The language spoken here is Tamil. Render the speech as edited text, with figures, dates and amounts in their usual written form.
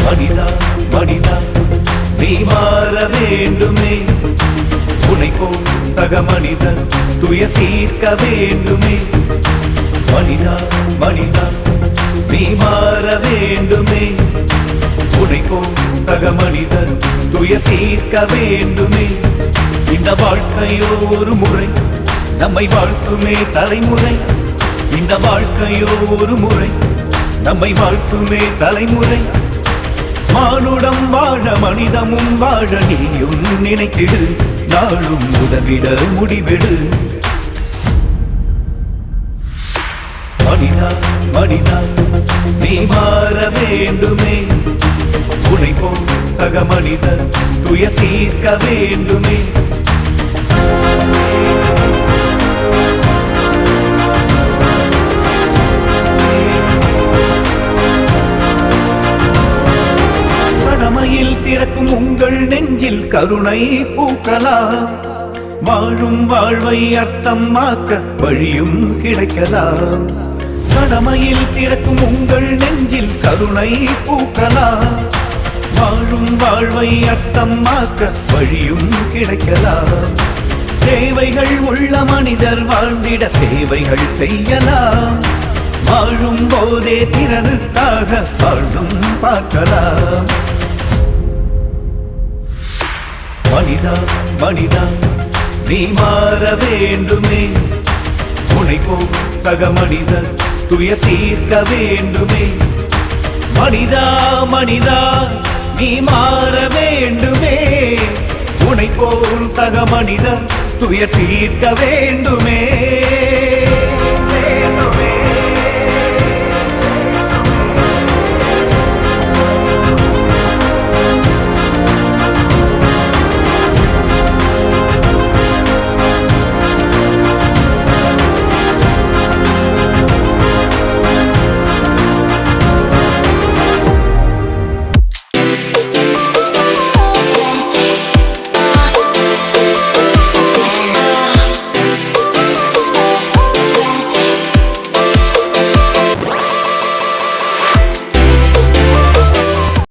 மனிதா மனிதா நீ மாற வேண்டுமே, உன்னை போல் சக மனிதர் துயர் தீர்க்க வேண்டுமே. மனிதா மனிதா நீ மாற வேண்டுமே, உன்னை போல் சக மனிதர் துயர் தீர்க்க வேண்டுமே. இந்த வாழ்க்கையோ ஒரு முறை நம்மை வாழ்த்துமே தலைமுறை, இந்த வாழ்க்கையோ ஒரு முறை நம்மை வாழ்த்துமே தலைமுறை. மானுடம் வாழ மனிதமும் வாழ நீயும் நினைத்திடு, நாளும் உதவிட முடிவிடு. மனிதா மனிதா நீ மாற வேண்டுமே, உன்னை போல் சக மனிதர் துயர் தீர்க்க வேண்டுமே. கடமையில் சிறக்கும் உங்கள் நெஞ்சில் கருணை பூக்கலாம், வாழும் வாழ்வை அர்த்தமாக்க வழியும் கிடைக்கலாம். கடமையில் சிறக்கும் உங்கள் நெஞ்சில் கருணை பூக்கலாம், வாழும் வாழ்வை அர்த்தமாக்க வழியும் கிடைக்கலாம். தேவைகள் உள்ள மனிதர் வாழ்ந்திட சேவைகள் செய்யலாம், வாழும் போதே திறனுக்காக வாழும் பார்க்கலாம். மனிதா மனிதா நீ மாற வேண்டுமே, உன்னை போல் சக மனிதர் துயர் தீர்க்க வேண்டுமே. மனிதா மனிதா நீ மாற வேண்டுமே, உன்னை போல் சக மனிதர் துயர் தீர்க்க வேண்டுமே.